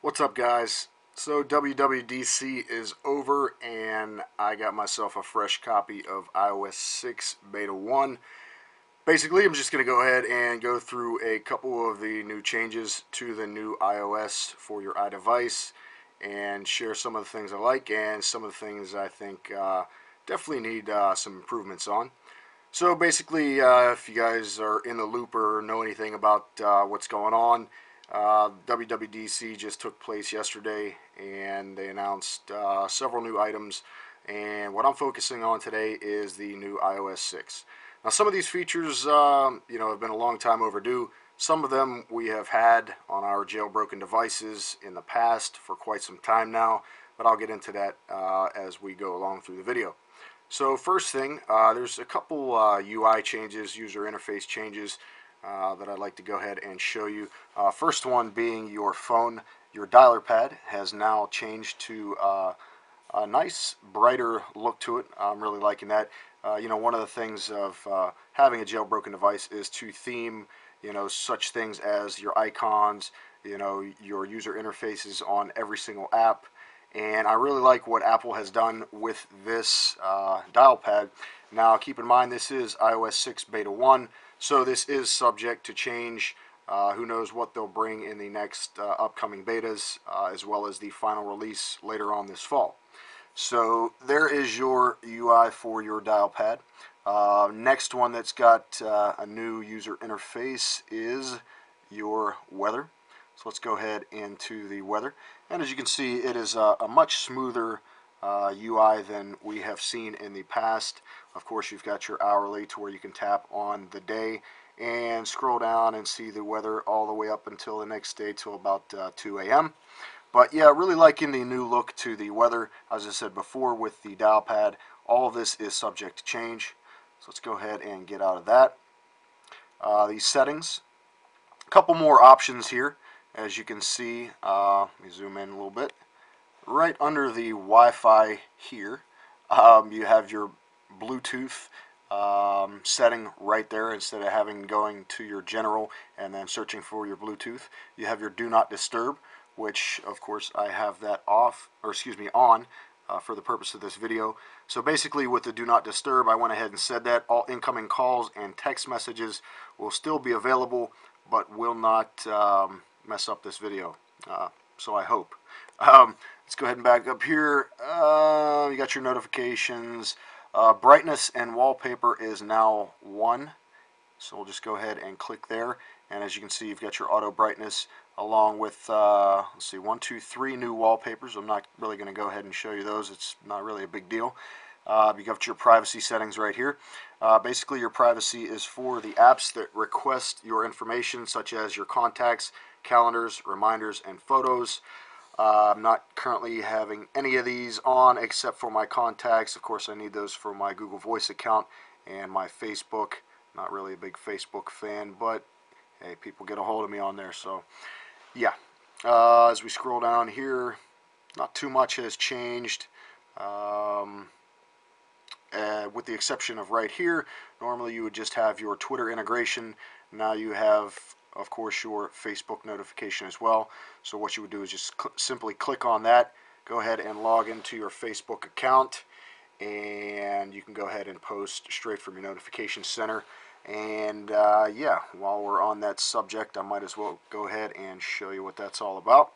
What's up, guys? So WWDC is over and I got myself a fresh copy of iOS 6 Beta 1. Basically, I'm just going to go ahead and go through a couple of the new changes to the new iOS for your iDevice and share some of the things I like and some of the things I think definitely need some improvements on. So basically, if you guys are in the loop or know anything about what's going on, WWDC just took place yesterday, and they announced several new items. And what I'm focusing on today is the new iOS 6. Now, some of these features, have been a long time overdue. Some of them we have had on our jailbroken devices in the past for quite some time now, but I'll get into that as we go along through the video. So first thing, there's a couple UI changes, user interface changes that I'd like to go ahead and show you. First one being your phone, your dialer pad has now changed to a nice brighter look to it. I'm really liking that. One of the things of having a jailbroken device is to theme, such things as your icons, your user interfaces on every single app. And I really like what Apple has done with this dial pad. Now, keep in mind, this is iOS 6 Beta 1, so this is subject to change. Who knows what they'll bring in the next upcoming betas, as well as the final release later on this fall. So there is your UI for your dial pad. Next one that's got a new user interface is your weather. So let's go ahead into the weather. And as you can see, it is a much smoother UI than we have seen in the past. Of course, you've got your hourly to where you can tap on the day and scroll down and see the weather all the way up until the next day till about 2 a.m. But yeah, really liking the new look to the weather. As I said before, with the dial pad, all of this is subject to change. So let's go ahead and get out of that. These settings, a couple more options here. As you can see, let me zoom in a little bit. Right under the Wi-Fi here, you have your Bluetooth setting right there. Instead of going to your general and then searching for your Bluetooth, you have your Do Not Disturb, which of course I have that on for the purpose of this video. So basically, with the Do Not Disturb, I went ahead and said that all incoming calls and text messages will still be available, but will not mess up this video. So I hope. Let's go ahead and back up here. You got your notifications. Brightness and wallpaper is now 1. So we'll just go ahead and click there. And as you can see, you've got your auto brightness along with, let's see, 1, 2, 3 new wallpapers. I'm not really going to go ahead and show you those. It's not really a big deal. You got your privacy settings right here. Basically, your privacy is for the apps that request your information, such as your contacts, calendars, reminders, and photos. I'm not currently having any of these on except for my contacts. Of course, I need those for my Google Voice account and my Facebook. Not really a big Facebook fan, but hey, people get a hold of me on there. So yeah, as we scroll down here, not too much has changed. With the exception of right here, normally you would just have your Twitter integration. Now you have, of course, your Facebook notification as well. So what you would do is just simply click on that, go ahead and log into your Facebook account, and you can go ahead and post straight from your notification center. And yeah, while we're on that subject, I might as well go ahead and show you what that's all about.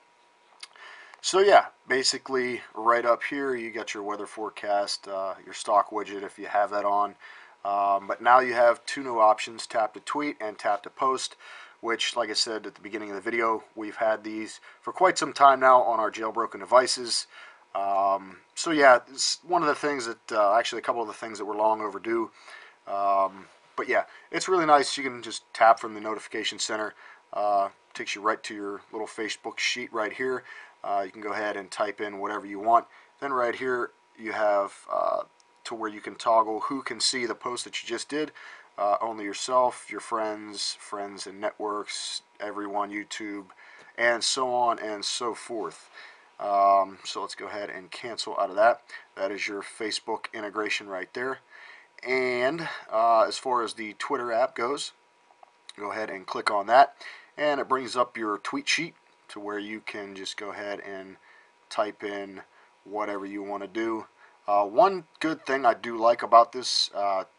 So yeah, basically right up here you got your weather forecast, your stock widget if you have that on. But now you have two new options, tap to tweet and tap to post, which, like I said at the beginning of the video, we've had these for quite some time now on our jailbroken devices. So yeah, it's one of the things that, actually a couple of the things that were long overdue. But yeah, it's really nice. You can just tap from the notification center. Takes you right to your little Facebook sheet right here. You can go ahead and type in whatever you want. Then right here you have to where you can toggle who can see the post that you just did. Only yourself, your friends and networks, everyone, YouTube, and so on and so forth. So let's go ahead and cancel out of that. That is your Facebook integration right there. And as far as the Twitter app goes, go ahead and click on that, and it brings up your tweet sheet. to where you can just go ahead and type in whatever you want to do. One good thing I do like about this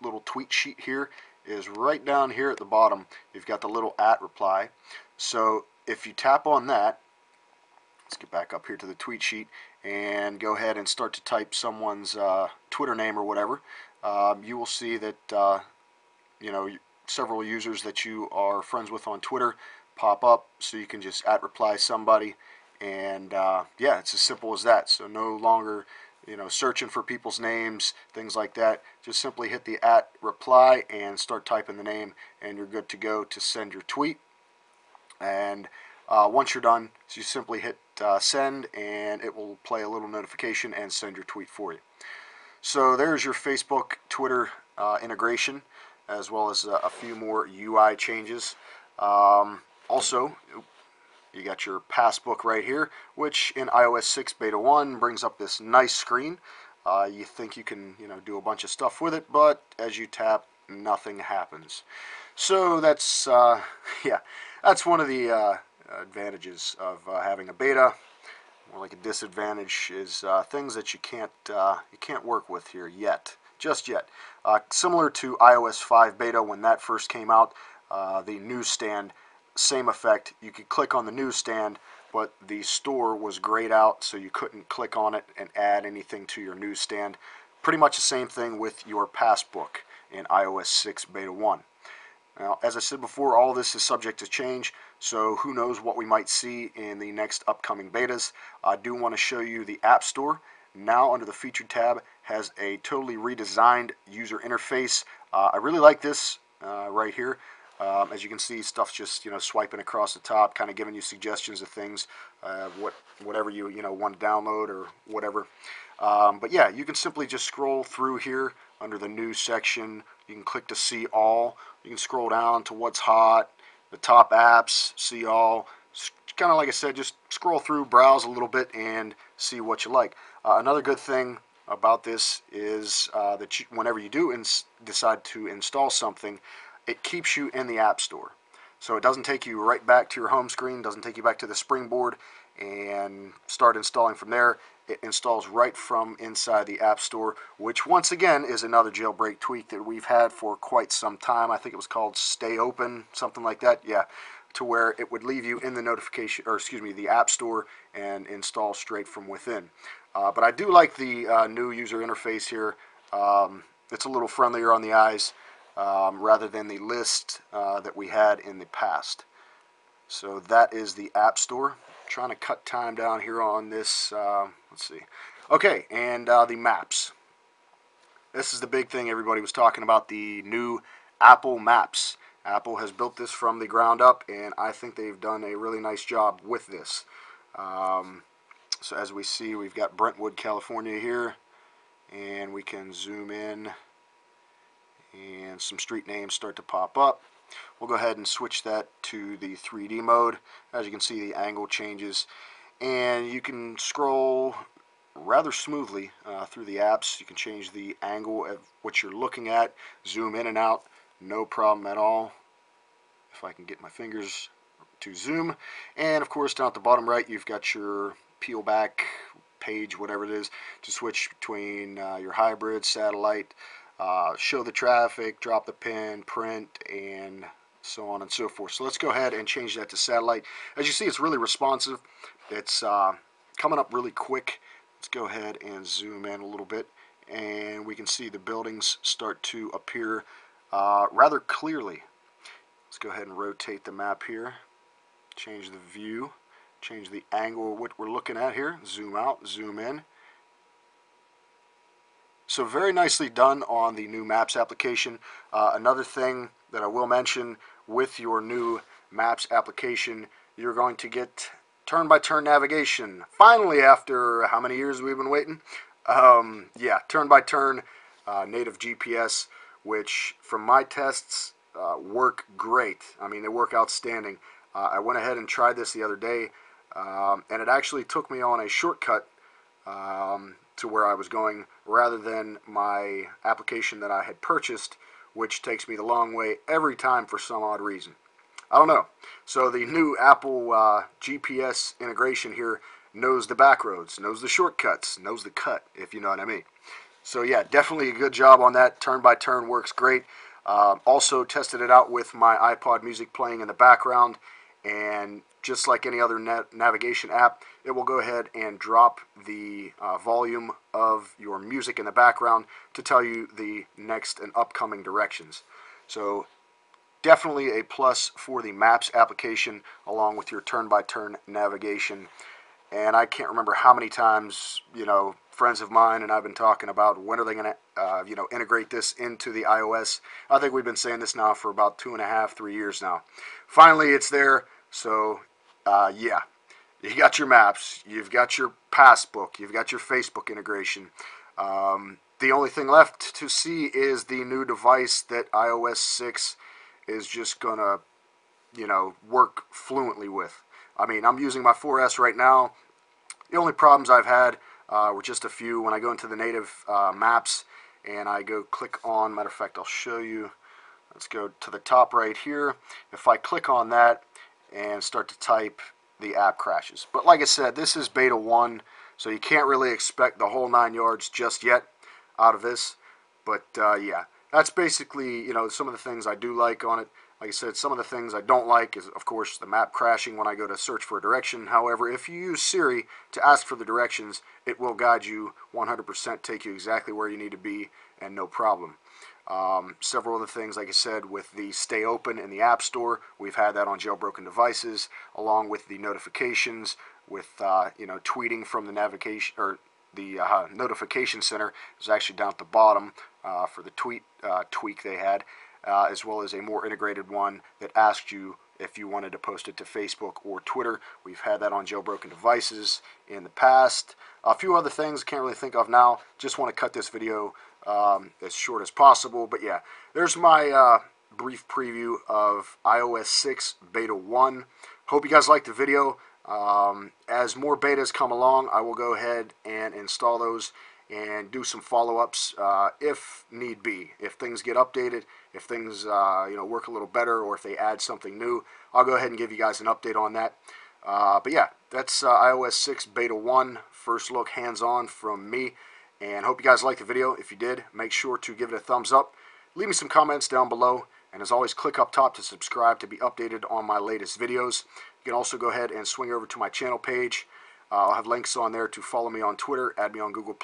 little tweet sheet here is right down here at the bottom you've got the little @reply. So if you tap on that, let's get back up here to the tweet sheet and go ahead and start to type someone's Twitter name or whatever, you will see that you know, several users that you are friends with on Twitter pop up, so you can just @reply somebody, and yeah, it's as simple as that. So no longer, you know, searching for people's names, things like that. Just simply hit the @reply and start typing the name, and you're good to go to send your tweet. And once you're done, so you simply hit send, and it will play a little notification and send your tweet for you. So there's your Facebook Twitter integration, as well as a few more UI changes. Also, you got your Passbook right here, which in iOS 6 Beta 1 brings up this nice screen. You think you can, you know, do a bunch of stuff with it, but as you tap, nothing happens. So that's yeah, that's one of the advantages of having a beta. More like a disadvantage is things that you can't work with here yet, just yet. Similar to iOS 5 beta when that first came out, the newsstand, same effect. You could click on the newsstand, but the store was grayed out, so you couldn't click on it and add anything to your newsstand. Pretty much the same thing with your Passbook in iOS 6 beta 1. Now, as I said before, all this is subject to change, so who knows what we might see in the next upcoming betas. I do want to show you the App Store. Now, under the Featured tab, has a totally redesigned user interface. I really like this right here. As you can see, stuff's just, you know, swiping across the top, kind of giving you suggestions of things, whatever you want to download or whatever. But yeah, you can simply just scroll through here under the News section. You can click to see all. You can scroll down to what's hot, the top apps, see all. Kind of like I said, just scroll through, browse a little bit, and see what you like. Another good thing about this is that whenever you do decide to install something, it keeps you in the App Store. So it doesn't take you right back to your home screen, doesn't take you back to the springboard and start installing from there. It installs right from inside the App Store, which once again is another jailbreak tweak that we've had for quite some time. I think it was called Stay Open, something like that. Yeah, to where it would leave you in the notification, or excuse me, the App Store and install straight from within. But I do like the new user interface here. It's a little friendlier on the eyes rather than the list that we had in the past. So that is the App Store. Trying to cut time down here on this. Let's see. Okay, and the maps. This is the big thing everybody was talking about, the new Apple Maps. Apple has built this from the ground up, and I think they've done a really nice job with this. So as we see, we've got Brentwood, California here, and we can zoom in, and some street names start to pop up. We'll go ahead and switch that to the 3D mode. As you can see, the angle changes, and you can scroll rather smoothly through the apps. You can change the angle of what you're looking at, zoom in and out, no problem at all. If I can get my fingers to zoom. And of course, down at the bottom right, you've got your peel back page, whatever it is, to switch between your hybrid, satellite, show the traffic, drop the pin, print, and so on and so forth. So let's go ahead and change that to satellite. As you see, it's really responsive. It's coming up really quick. Let's go ahead and zoom in a little bit, and we can see the buildings start to appear rather clearly. Let's go ahead and rotate the map here, change the view, change the angle of what we're looking at here, zoom out, zoom in. So very nicely done on the new Maps application. Another thing that I will mention with your new Maps application, you're going to get turn-by-turn navigation. Finally, after how many years we've been waiting? Yeah, turn-by-turn native GPS, which from my tests work great. I mean, they work outstanding. I went ahead and tried this the other day, and it actually took me on a shortcut to where I was going rather than my application that I had purchased, which takes me the long way every time for some odd reason. I don't know. So the new Apple GPS integration here knows the back roads, knows the shortcuts, knows the cut, if you know what I mean. So yeah, definitely a good job on that. Turn by turn works great. Also tested it out with my iPod music playing in the background, and just like any other navigation app, it will go ahead and drop the volume of your music in the background to tell you the next and upcoming directions. So definitely a plus for the Maps application along with your turn-by-turn navigation. And I can't remember how many times, friends of mine and I've been talking about when are they going to, integrate this into the iOS. I think we've been saying this now for about 2.5, 3 years now. Finally, it's there. So, yeah, you got your Maps, you've got your Passbook, you've got your Facebook integration. The only thing left to see is the new device that iOS 6 is just going to, work fluently with. I mean, I'm using my 4S right now. The only problems I've had were just a few. When I go into the native maps and I go click on, matter of fact, I'll show you. Let's go to the top right here. If I click on that and start to type, the app crashes. But like I said, this is beta 1, so you can't really expect the whole 9 yards just yet out of this. But yeah, that's basically, some of the things I do like on it. Like I said, some of the things I don't like is, of course, the map crashing when I go to search for a direction. However, if you use Siri to ask for the directions, it will guide you 100%, take you exactly where you need to be, and no problem. Several other things, like I said, with the Stay Open in the App Store, we've had that on jailbroken devices, along with the notifications, with tweeting from the navigation or the notification center is actually down at the bottom for the tweak they had. As well as a more integrated one that asked you if you wanted to post it to Facebook or Twitter. We've had that on jailbroken devices in the past. A few other things I can't really think of now. Just want to cut this video as short as possible. But yeah, there's my brief preview of iOS 6 Beta 1. Hope you guys liked the video. As more betas come along, I will go ahead and install those and do some follow-ups if need be. If things get updated, if things work a little better, or if they add something new, I'll go ahead and give you guys an update on that. But yeah, that's iOS 6 Beta 1, first look hands-on from me. And hope you guys liked the video. If you did, make sure to give it a thumbs up. Leave me some comments down below. And as always, click up top to subscribe to be updated on my latest videos. You can also go ahead and swing over to my channel page. I'll have links on there to follow me on Twitter, add me on Google+.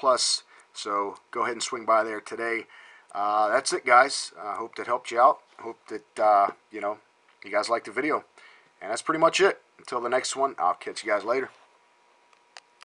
So go ahead and swing by there today. That's it, guys. I hope that helped you out. Hope that, you guys liked the video. And that's pretty much it. Until the next one, I'll catch you guys later.